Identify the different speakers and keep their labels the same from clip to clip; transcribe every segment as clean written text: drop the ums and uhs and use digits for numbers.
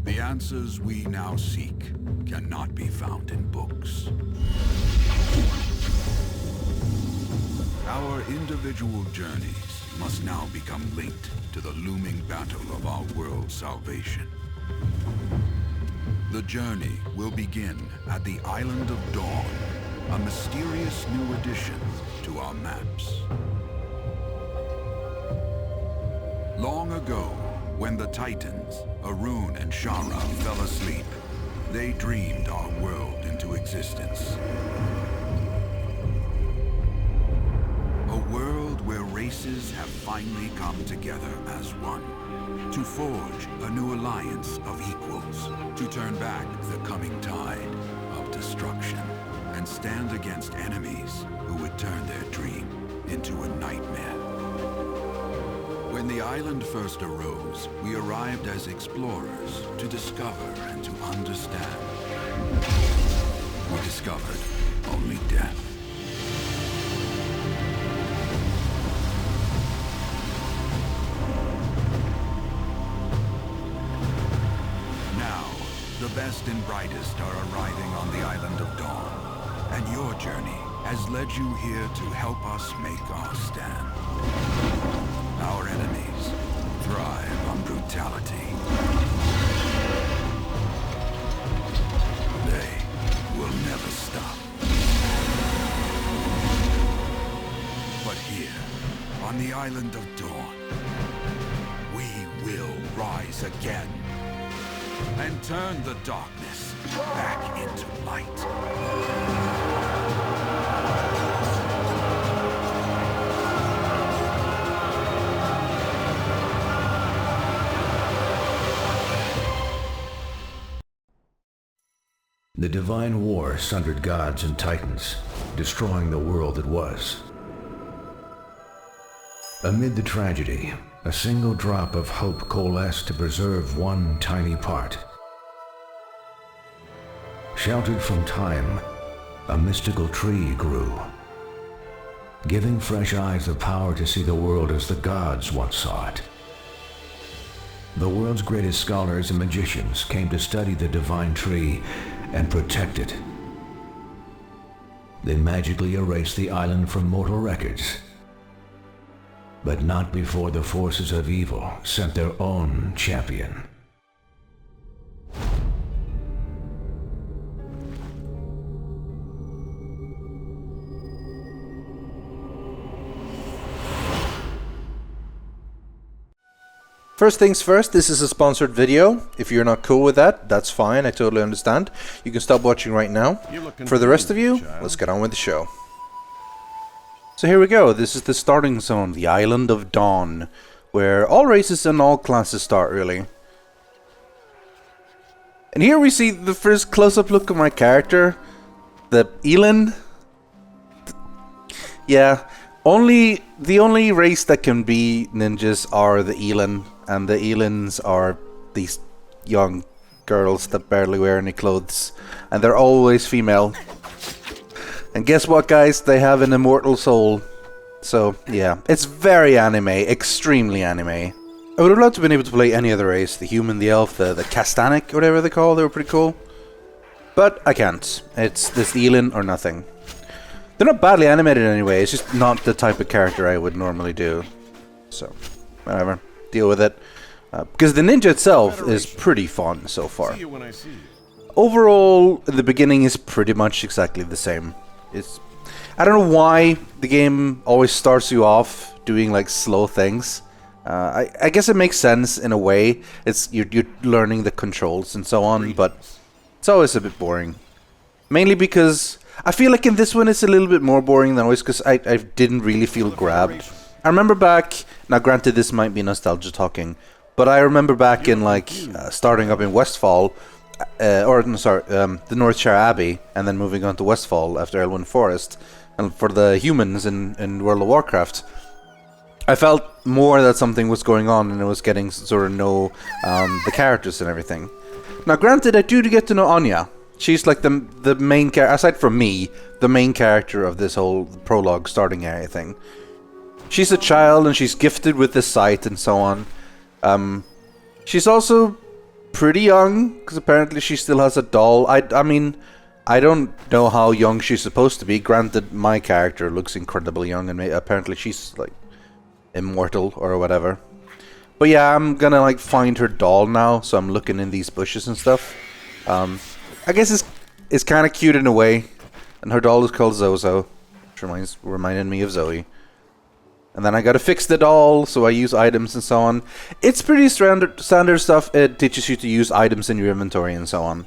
Speaker 1: The answers we now seek cannot be found in books. Our individual journeys must now become linked to the looming battle of our world's salvation. The journey will begin at the Island of Dawn, a mysterious new addition to our maps. Long ago, when the Titans, Arun and Shara, fell asleep, they dreamed our world into existence. A world where races have finally come together as one, to forge a new alliance of equals, to turn back the coming tide of destruction, and stand against enemies who would turn their dream into a nightmare. When the island first arose, we arrived as explorers to discover and to understand. We discovered only death. Now, the best and brightest are arriving on the Island of Dawn, and your journey has led you here to help us make our stand. Our enemies thrive on brutality. They will never stop. But here, on the Island of Dawn, we will rise again and turn the darkness back into light.
Speaker 2: The Divine War sundered gods and titans, destroying the world that was. Amid the tragedy, a single drop of hope coalesced to preserve one tiny part. Sheltered from time, a mystical tree grew, giving fresh eyes the power to see the world as the gods once saw it. The world's greatest scholars and magicians came to study the divine tree and protect it. They magically erased the island from mortal records, but not before the forces of evil sent their own champion.
Speaker 3: First things first, this is a sponsored video. If you're not cool with that, that's fine, I totally understand. You can stop watching right now. For the rest of you, let's get on with the show. So here we go, this is the starting zone, the Island of Dawn, where all races and all classes start, really. And here we see the first close-up look of my character, the Elan. Yeah, the only race that can be ninjas are the Elan. And the Elans are these young girls that barely wear any clothes. And they're always female. And guess what, guys? They have an immortal soul. So, yeah. It's very anime. Extremely anime. I would have loved to have been able to play any other race. The human, the elf, the Castanic, or whatever they call. They were pretty cool. But I can't. It's this Elan or nothing. They're not badly animated anyway. It's just not the type of character I would normally do. So, whatever. Deal with it. Because the ninja itself is pretty fun so far. Overall, the beginning is pretty much exactly the same. I don't know why the game always starts you off doing like slow things. I guess it makes sense in a way. You're learning the controls and so on, but it's always a bit boring. Mainly because I feel like in this one it's a little bit more boring than always because I didn't really feel grabbed. I remember back, now granted this might be nostalgia talking, but I remember back in like starting up in Westfall, the Northshire Abbey, and then moving on to Westfall after Elwyn Forest, and for the humans in World of Warcraft, I felt more that something was going on and I was getting sort of know the characters and everything. Now granted, I do get to know Anya. She's like the main character, aside from me, the main character of this whole prologue starting area thing. She's a child and she's gifted with this sight and so on. She's also pretty young, because apparently she still has a doll. I mean, I don't know how young she's supposed to be. Granted, my character looks incredibly young, and apparently she's like immortal or whatever. But yeah, I'm gonna like find her doll now, so I'm looking in these bushes and stuff. I guess it's kind of cute in a way, and her doll is called Zozo, which reminded me of Zoe. And then I gotta fix the doll, so I use items and so on. It's pretty standard stuff. It teaches you to use items in your inventory and so on.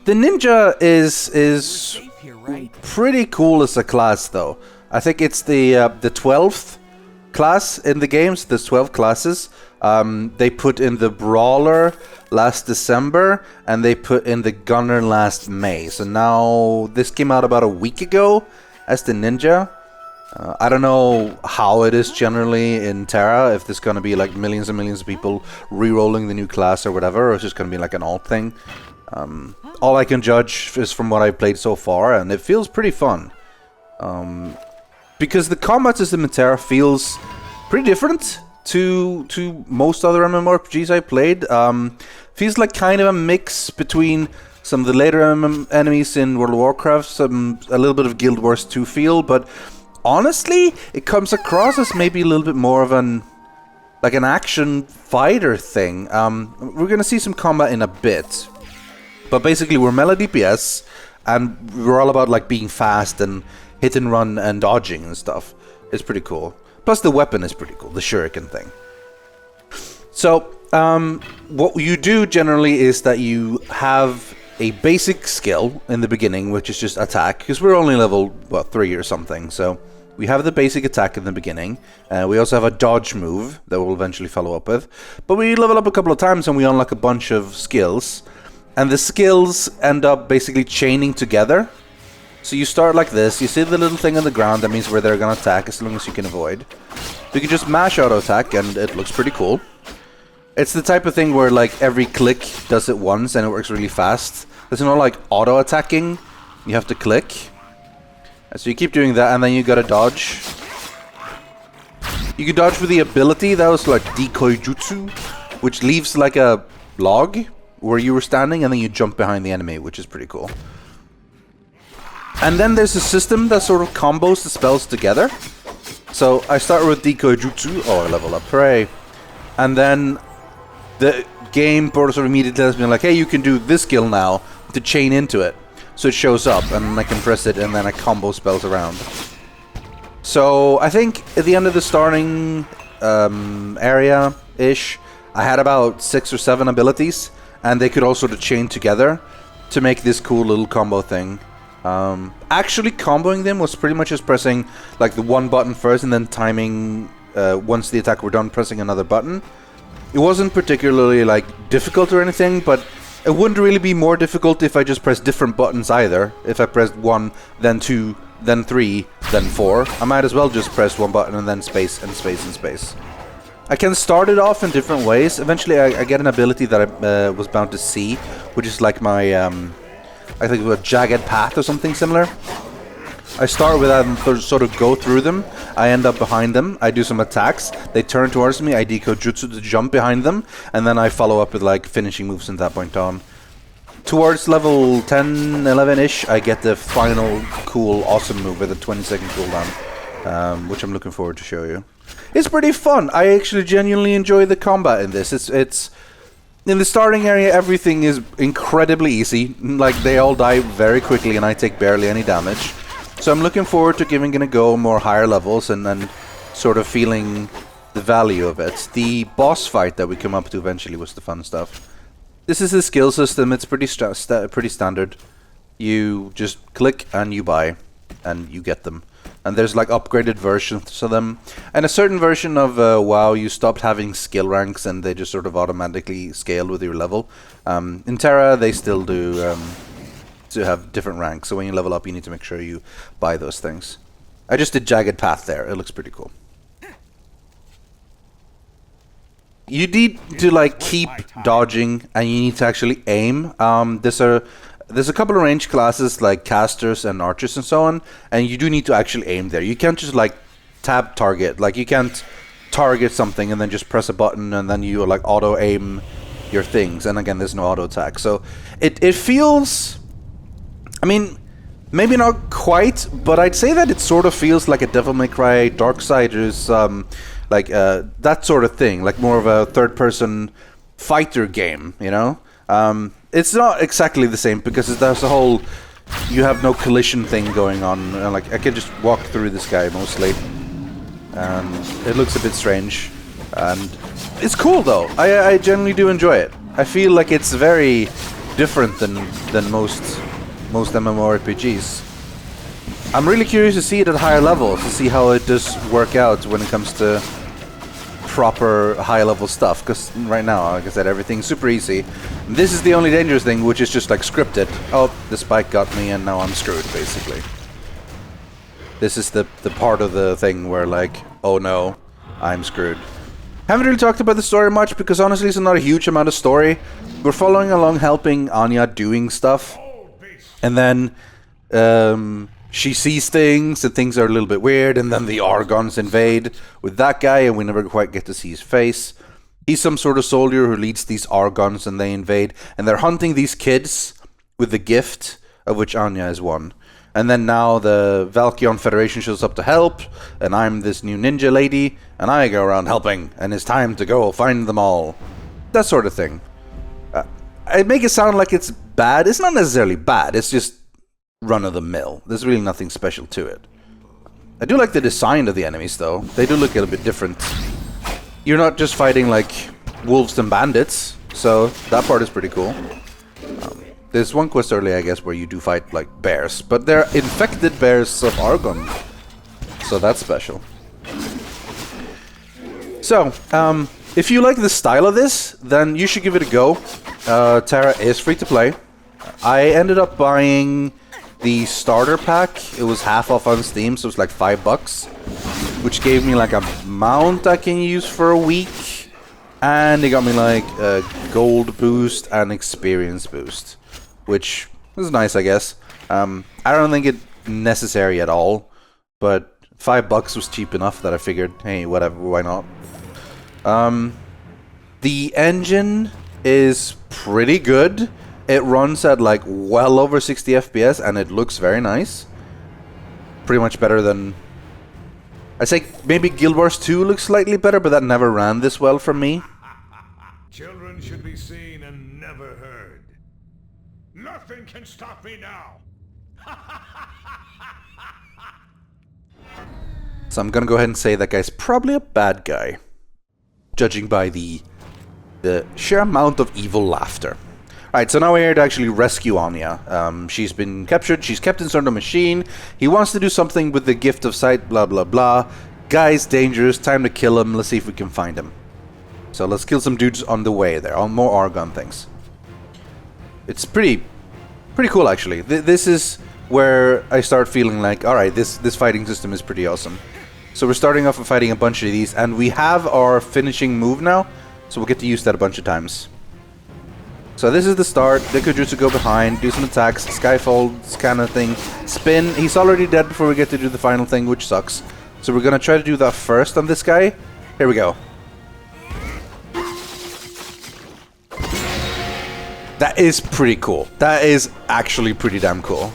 Speaker 3: The ninja is pretty cool as a class, though. I think it's the 12th class in the games. There's 12 classes. They put in the brawler last December, and they put in the gunner last May. So now this came out about a week ago as the ninja. I don't know how it is generally in TERA, if there's gonna be like millions and millions of people re-rolling the new class or whatever, or it's just gonna be like an alt thing. All I can judge is from what I've played so far, and it feels pretty fun. Because the combat system in TERA feels pretty different to most other MMORPGs I played. Feels like kind of a mix between some of the later enemies in World of Warcraft, a little bit of Guild Wars 2 feel, but honestly, it comes across as maybe a little bit more of an action fighter thing. We're gonna see some combat in a bit, but basically we're melee DPS, and we're all about like being fast and hit and run and dodging and stuff. It's pretty cool. Plus the weapon is pretty cool, the Shuriken thing. So, what you do generally is that you have a basic skill in the beginning, which is just attack, because we're only level, 3 or something, so we have the basic attack in the beginning. We also have a dodge move that we'll eventually follow up with. But we level up a couple of times and we unlock a bunch of skills. And the skills end up basically chaining together. So you start like this, you see the little thing on the ground, that means where they're gonna attack as long as you can avoid. You can just mash auto attack and it looks pretty cool. It's the type of thing where like every click does it once and it works really fast. There's no like auto attacking, you have to click. So you keep doing that and then you gotta dodge. You can dodge with the ability that was like decoy jutsu, which leaves like a log where you were standing and then you jump behind the enemy, which is pretty cool. And then there's a system that sort of combos the spells together. So I start with decoy jutsu. Oh, I level up, hooray. And then the game sort of immediately tells me like, hey, you can do this skill now to chain into it. So it shows up and I can press it and then I combo spells around. So I think at the end of the starting area-ish, I had about 6 or 7 abilities, and they could all sort of chain together to make this cool little combo thing. Actually comboing them was pretty much just pressing like the one button first and then timing once the attack were done, pressing another button. It wasn't particularly like difficult or anything, but it wouldn't really be more difficult if I just pressed different buttons either. If I pressed 1, then 2, then 3, then 4, I might as well just press one button and then space and space and space. I can start it off in different ways. Eventually I get an ability that I was bound to see, which is like my, I think a jagged path or something similar. I start with that and sort of go through them. I end up behind them. I do some attacks. They turn towards me. I decode jutsu to jump behind them. And then I follow up with like finishing moves from that point on. Towards level 10, 11-ish, I get the final cool, awesome move with a 20-second cooldown. Which I'm looking forward to show you. It's pretty fun. I actually genuinely enjoy the combat in this. It's in the starting area, everything is incredibly easy. Like, they all die very quickly and I take barely any damage. So I'm looking forward to giving it a go more higher levels and then sort of feeling the value of it. The boss fight that we come up to eventually was the fun stuff. This is the skill system. It's pretty standard. You just click and you buy and you get them. And there's like upgraded versions of them. And a certain version of WoW, you stopped having skill ranks and they just sort of automatically scale with your level. In TERA, they still do to have different ranks. So when you level up, you need to make sure you buy those things. I just did Jagged Path there. It looks pretty cool. You need to like keep dodging and you need to actually aim. There's a couple of range classes like casters and archers and so on, and you do need to actually aim there. You can't just like tab target. Like you can't target something and then just press a button and then you like auto aim your things. And again, there's no auto attack. So it feels, I mean, maybe not quite, but I'd say that it sort of feels like a Devil May Cry Darksiders, that sort of thing, like more of a third-person fighter game, you know? It's not exactly the same because there's a whole, you have no collision thing going on, and like I can just walk through this guy mostly, and it looks a bit strange, and it's cool though. I generally do enjoy it. I feel like it's very different than most MMORPGs. I'm really curious to see it at higher levels, to see how it does work out when it comes to proper high-level stuff, because right now, like I said, everything's super easy. This is the only dangerous thing, which is just like scripted. Oh, the spike got me and now I'm screwed, basically. This is the part of the thing where like, oh no, I'm screwed. Haven't really talked about the story much, because honestly it's not a huge amount of story. We're following along, helping Anya doing stuff, and then she sees things, and things are a little bit weird, and then the Argons invade with that guy, and we never quite get to see his face. He's some sort of soldier who leads these Argons, and they invade, and they're hunting these kids with the gift, of which Anya is one. And then now the Valkion Federation shows up to help, and I'm this new ninja lady, and I go around helping, and it's time to go find them all. That sort of thing. I make it sound like it's bad. It's not necessarily bad, it's just run-of-the-mill. There's really nothing special to it. I do like the design of the enemies, though. They do look a little bit different. You're not just fighting, like, wolves and bandits, so that part is pretty cool. There's one quest earlier, I guess, where you do fight, like, bears, but they're infected bears of Argon, so that's special. So, if you like the style of this, then you should give it a go. TERA is free to play. I ended up buying the starter pack. It was half off on Steam, so it was like $5, which gave me like a mount I can use for a week, and it got me like a gold boost and experience boost, which was nice, I guess. I don't think it's necessary at all, but $5 was cheap enough that I figured, hey, whatever, why not? The engine is pretty good. It runs at like well over 60 FPS, and it looks very nice. Pretty much better than, I'd say maybe Guild Wars 2 looks slightly better, but that never ran this well for me.
Speaker 4: Children should be seen and never heard. Nothing can stop me now.
Speaker 3: So I'm gonna go ahead and say that guy's probably a bad guy, judging by the sheer amount of evil laughter. Alright, so now we're here to actually rescue Anya. She's been captured, she's kept inside a machine. He wants to do something with the gift of sight, blah blah blah. Guy's dangerous, time to kill him, let's see if we can find him. So let's kill some dudes on the way there, on more Argon things. It's pretty cool actually. This is where I start feeling like, alright, this fighting system is pretty awesome. So we're starting off with fighting a bunch of these, and we have our finishing move now, so we'll get to use that a bunch of times. So this is the start. Dekujutsu go behind, do some attacks, skyfall kind of thing, spin. He's already dead before we get to do the final thing, which sucks. So we're gonna try to do that first on this guy. Here we go. That is pretty cool. That is actually pretty damn cool.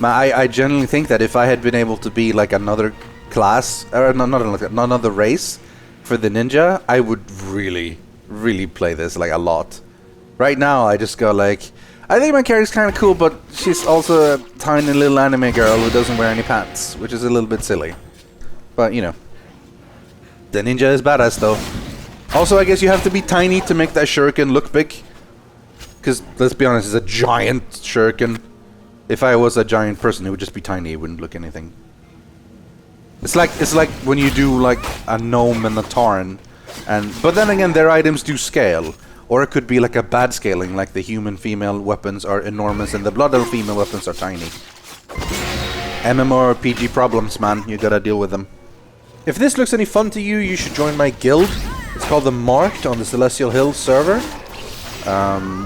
Speaker 3: I genuinely think that if I had been able to be like another class, or another race for the ninja, I would really play this like a lot. Right now I just go like, I think my character's kind of cool, but she's also a tiny little anime girl who doesn't wear any pants, which is a little bit silly. But you know, the ninja is badass though. Also, I guess you have to be tiny to make that shuriken look big, because let's be honest, it's a giant shuriken. If I was a giant person, it would just be tiny, it wouldn't look anything. It's like when you do like a gnome and a tarn. But then again, their items do scale. Or it could be like a bad scaling, like the human female weapons are enormous and the blood elf female weapons are tiny. MMORPG problems, man. You gotta deal with them. If this looks any fun to you, you should join my guild. It's called the Marked on the Celestial Hills server.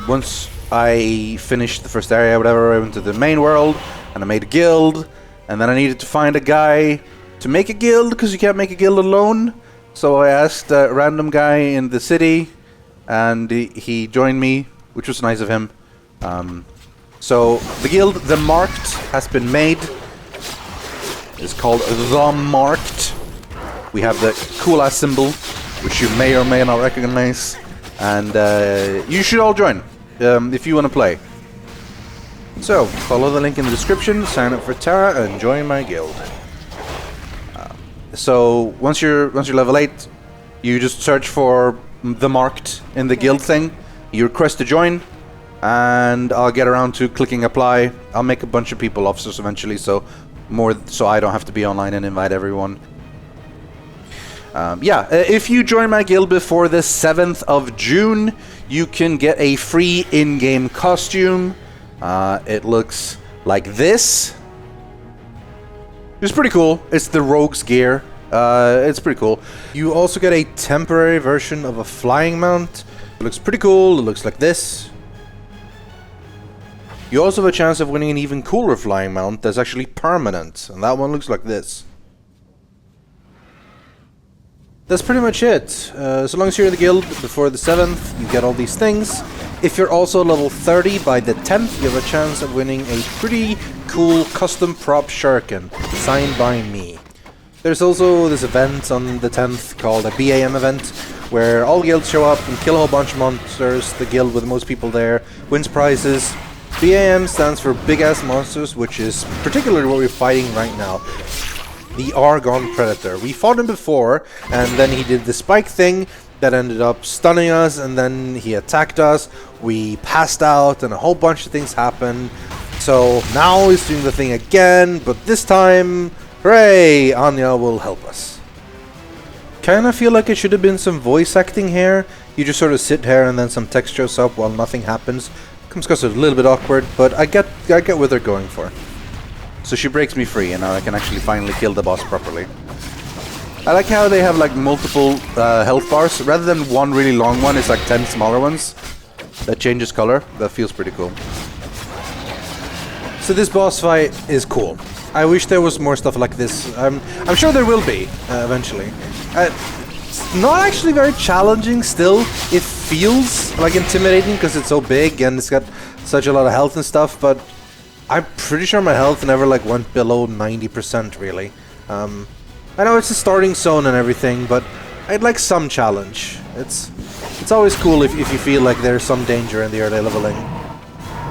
Speaker 3: Once I finished the first area, whatever, I went to the main world and I made a guild. And then I needed to find a guy to make a guild, because you can't make a guild alone. So I asked a random guy in the city, and he joined me, which was nice of him. So the guild, The Marked, has been made. It's called The Marked. We have the cool ass symbol, which you may or may not recognize, and you should all join if you want to play. So follow the link in the description, sign up for TERA, and join my guild. So once you're level 8, you just search for The Marked in the guild thing. You request to join, and I'll get around to clicking apply. I'll make a bunch of people officers eventually, so I don't have to be online and invite everyone. If you join my guild before the 7th of June, you can get a free in-game costume. It looks like this. It's pretty cool. It's the rogue's gear. It's pretty cool. You also get a temporary version of a flying mount. It looks pretty cool. It looks like this. You also have a chance of winning an even cooler flying mount that's actually permanent. And that one looks like this. That's pretty much it. So long as you're in the guild before the 7th, you get all these things. If you're also level 30 by the 10th, you have a chance of winning a pretty cool custom prop Shuriken, signed by me. There's also this event on the 10th called a BAM event, where all guilds show up and kill a whole bunch of monsters. The guild with the most people there wins prizes. BAM stands for Big Ass Monsters, which is particularly what we're fighting right now. The Argon Predator. We fought him before, and then he did the spike thing that ended up stunning us, and then he attacked us. We passed out, and a whole bunch of things happened. So now he's doing the thing again, but this time, hooray, Anya will help us. Kinda feel like it should have been some voice acting here. You just sort of sit here and then some text shows up while nothing happens. Comes across a little bit awkward, but I get what they're going for. So she breaks me free, and now I can actually finally kill the boss properly. I like how they have like multiple health bars. Rather than one really long one, it's like 10 smaller ones that changes color. That feels pretty cool. So this boss fight is cool. I wish there was more stuff like this. I'm sure there will be eventually. It's not actually very challenging still. It feels like intimidating because it's so big and it's got such a lot of health and stuff, but I'm pretty sure my health never like went below 90% really. I know it's a starting zone and everything, but I'd like some challenge. It's always cool if you feel like there's some danger in the early leveling.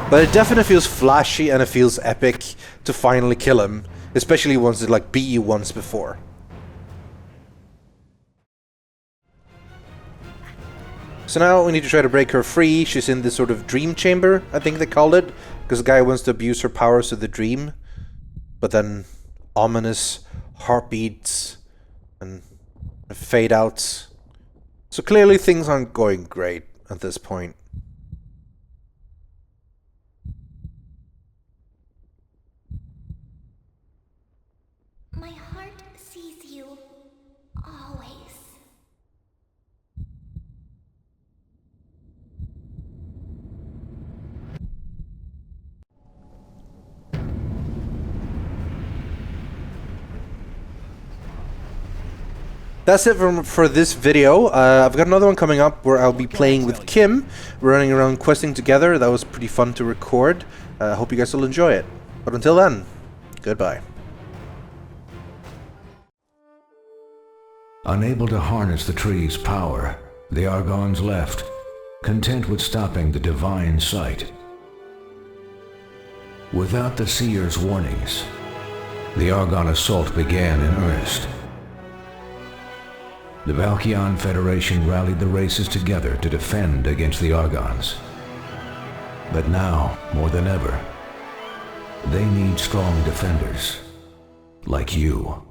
Speaker 3: But it definitely feels flashy and it feels epic to finally kill him, especially once it like beat you once before. So now we need to try to break her free. She's in this sort of dream chamber, I think they called it, because the guy wants to abuse her powers of the dream. But then ominous heartbeats and fade outs. So clearly things aren't going great at this point.
Speaker 5: My heart sees you always.
Speaker 3: That's it for this video. I've got another one coming up where I'll be playing with Kim, running around questing together. That was pretty fun to record. I hope you guys will enjoy it. But until then, goodbye.
Speaker 2: Unable to harness the tree's power, the Argons left, content with stopping the divine sight. Without the Seer's warnings, the Argon assault began in earnest. The Valkyrian Federation rallied the races together to defend against the Argons. But now, more than ever, they need strong defenders, like you.